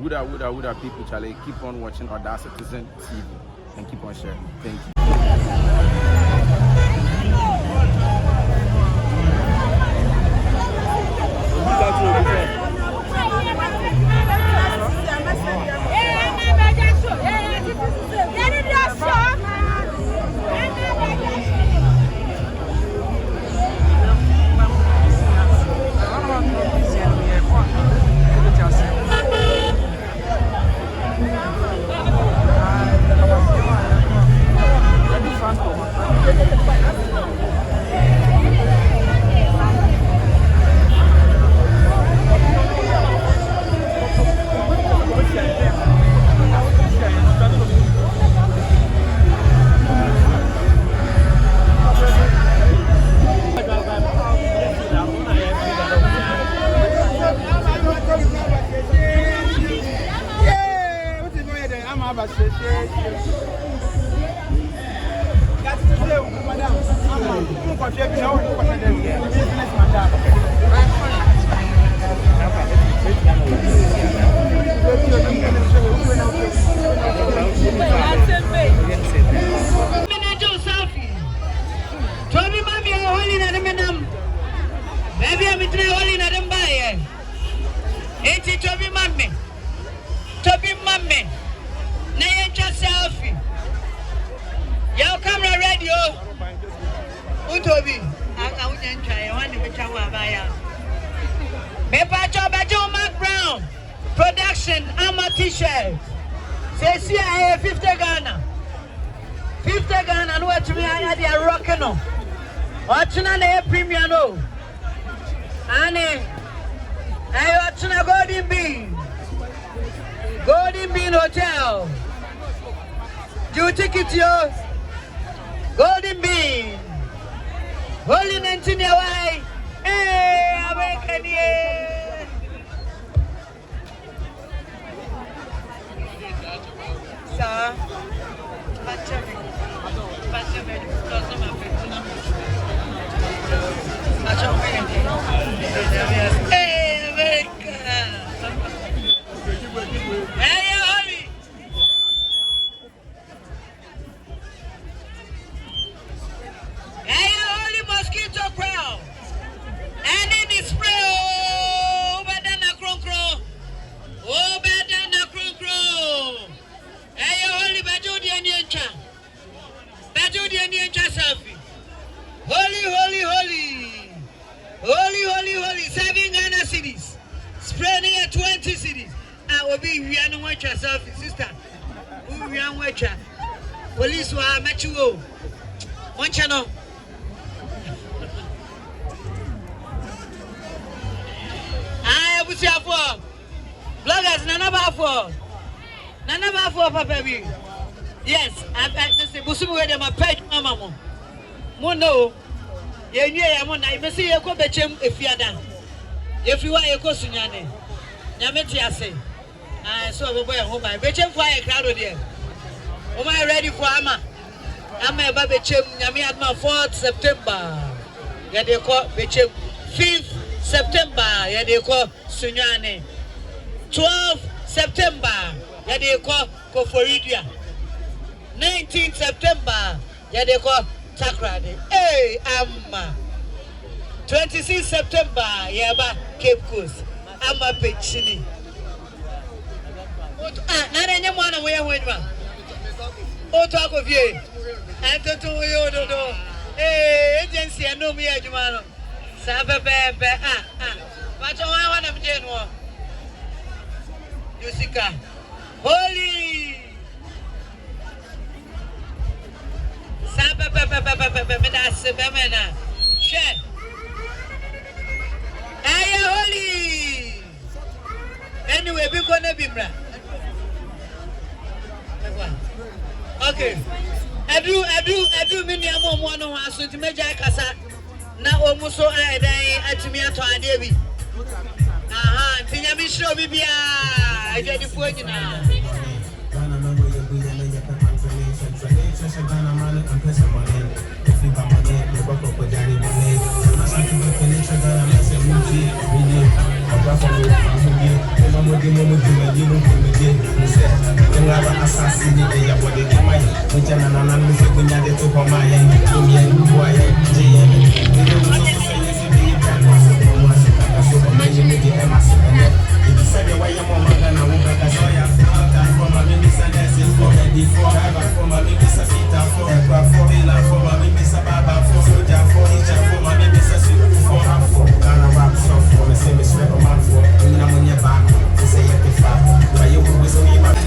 Woulda people, Charlie, keep on watching OdaCitizenTV and keep on sharing. Thank you. Toby Mamme, Nayancha selfie. Your camera ready, Utobi. I wouldn't try one in which I will buy. WomenMissionaries McBrown production. I'm a t-shirt. Say, see, I have 50 Ghana. 50 Ghana, and what me I had a rockin' on. Watching on the premium, no. Annie, I watching a Golden Bean Hotel. Do you take it, yo? Golden Bean. Holy Nantinia, why? Hey, American, yeah. Sir, hey, America. Hey, Holly. Hey, Holly mosquito crowd. And in the spray, oh, better than a crow. Oh, better than a crow. Hey, Holly, Baju the Indian. Baju the Indian selfie. Holy. 7 Ghana cities. Spreading at 20 cities. I will be here no watch yourself, sister. We are watch. Police were met you. One channel. I will see for bloggers, none of for Papa. Yes, I say, Busumu, where my pet mamma. Mono, I see a cobechem if you are done. If you are a cosinane, Yametia say, I saw a boy home by Bechem for a crowd here. Am I ready for Amma? I'm a Babechem, Yamiadma 4th September. Yadeko Bechem 5th September, Yadeko Sunyane 12th September, Yadeko Koforidia 19th September, Yadeko Takrade. Hey, Amma. 26th September, Yaba Cape Coast. Amma Pechini. Nana Yamana, where went one? Oh, talk of you. And to you, hey, agency, I know me, Jumano. Saba, but I want to get one. Yusika. Holy. Holy. Anyway, we're gonna be okay. I do many more one on us to major Casa. Now almost so I die at me at our Davy. Aha, Tinyamisho Bibia. I get the phone now. assassin, they are what they do. My which are Nana Mufunya, they took on my end, to me and boy, JM. They don't say yes, they can also go once. I saw a major media and my son. If you said the way your mama and I will back as I have time for my babies and that's it for the before I have for my babies a fita for a for the for my babies a baba for soldier for each for my babies a suit for her for Ghana rap song for the same as red man for when I'm on your back to say at the fact why you always only my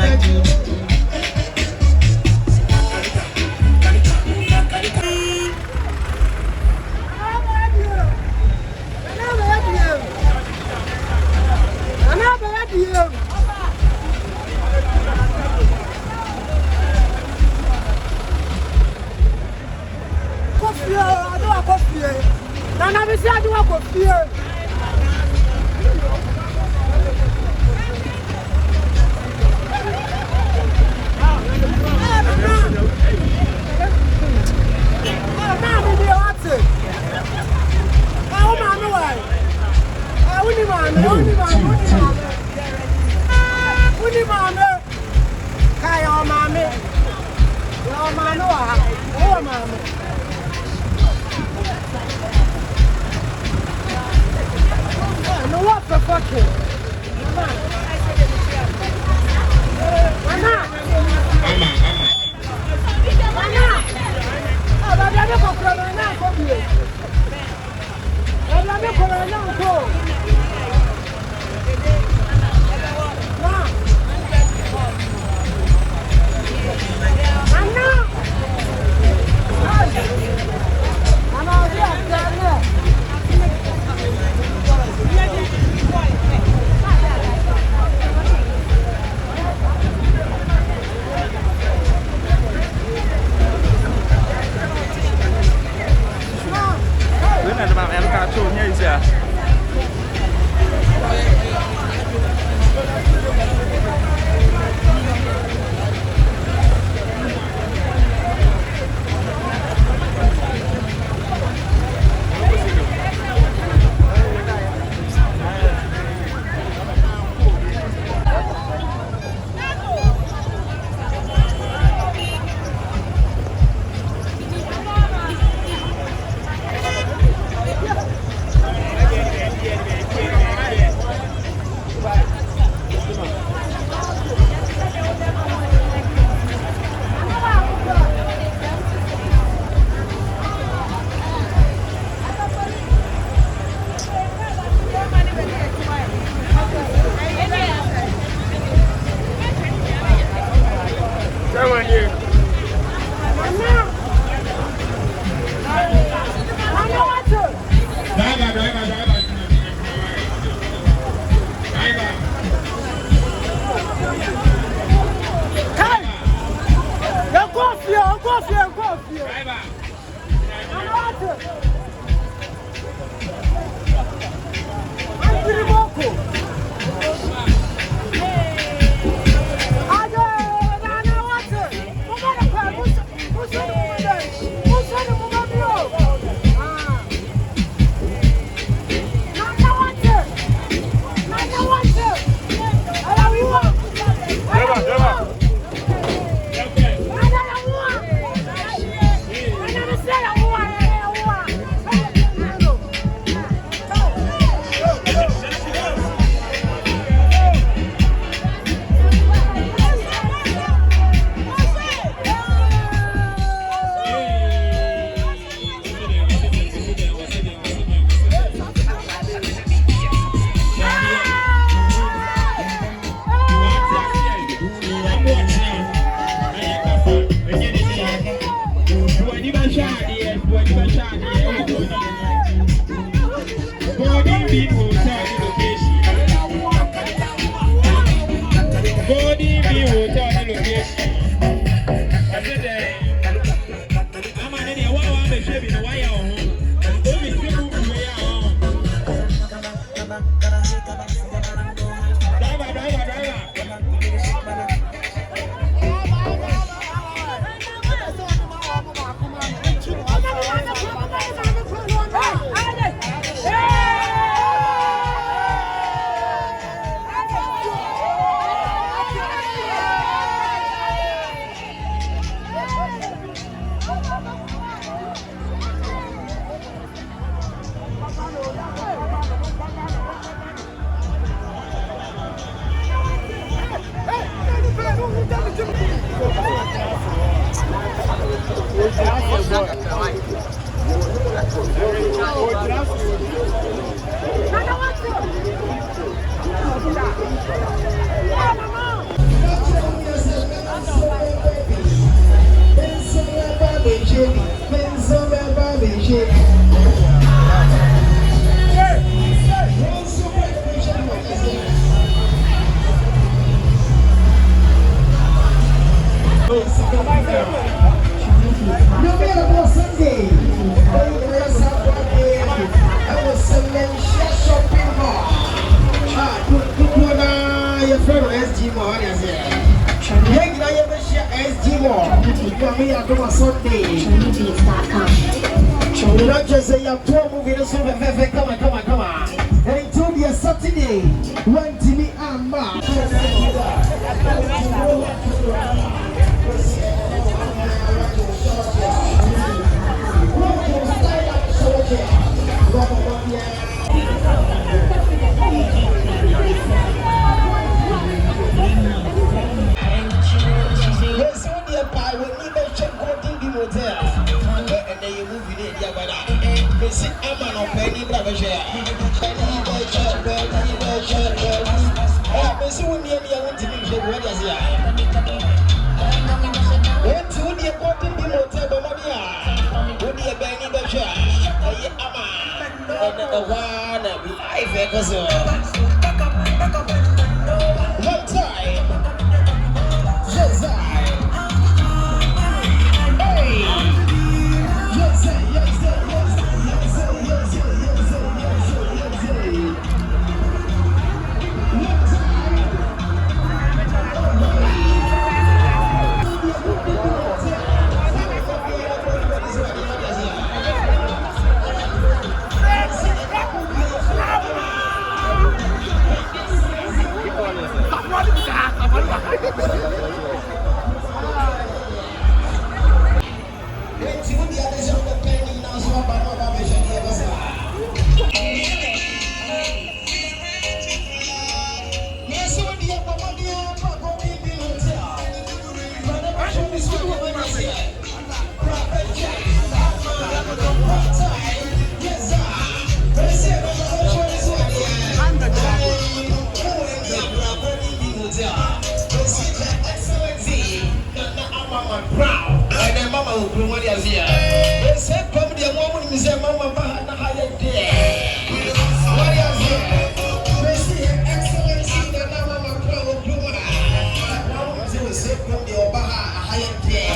like you. Nana, we see I do a coffee. more. Me are doing Sunday. You not just say you're 12 movies, come on. And it told you Saturday, when Timmy and Ma. One time, yes, NanaAma McBrown. And then Mama will bring what is here. They said, come the woman is a Mama Bahana Higher Day. What is here? They see her excellency, NanaAma McBrown will bring what they say, come the Obaha Higher Day.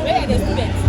Where are the students?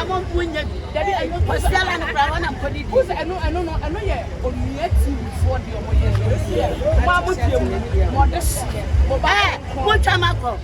won't win it. I was selling a brown and put it. I know, yeah, only yet for the modest. What time I go?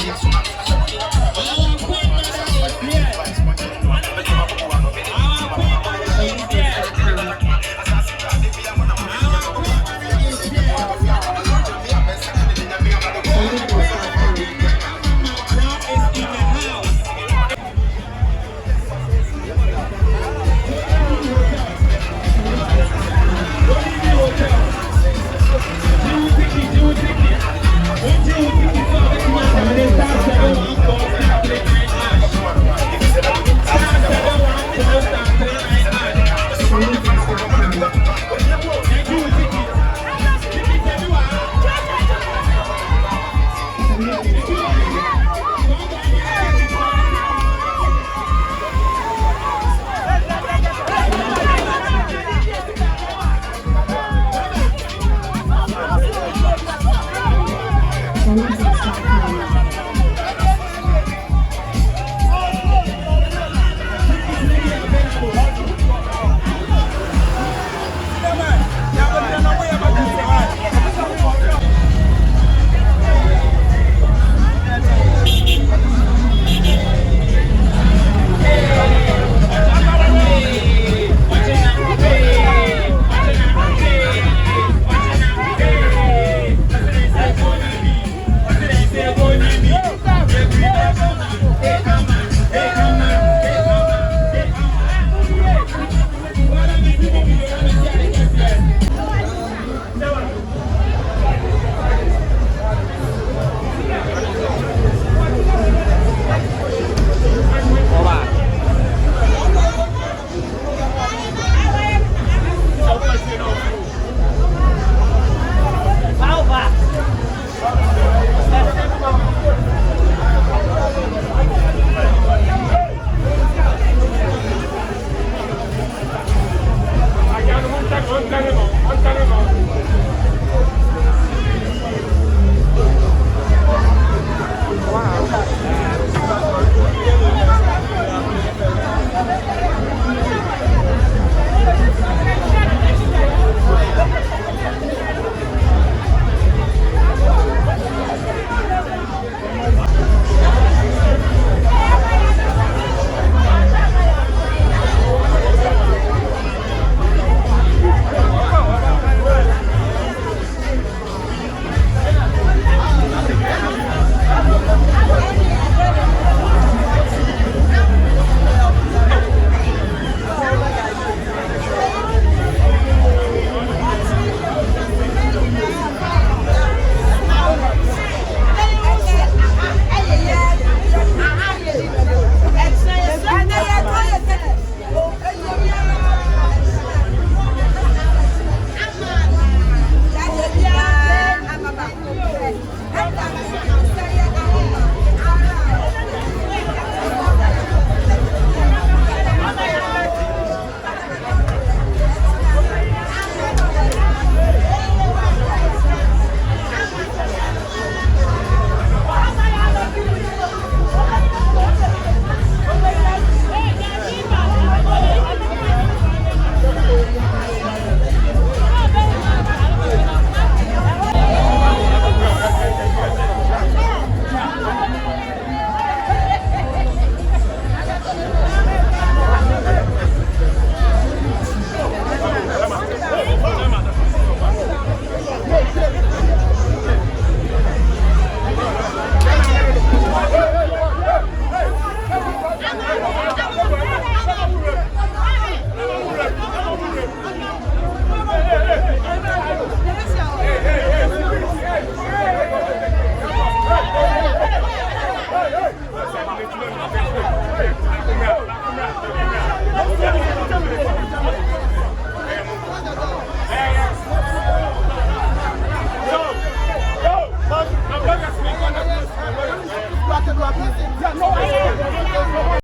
Yes.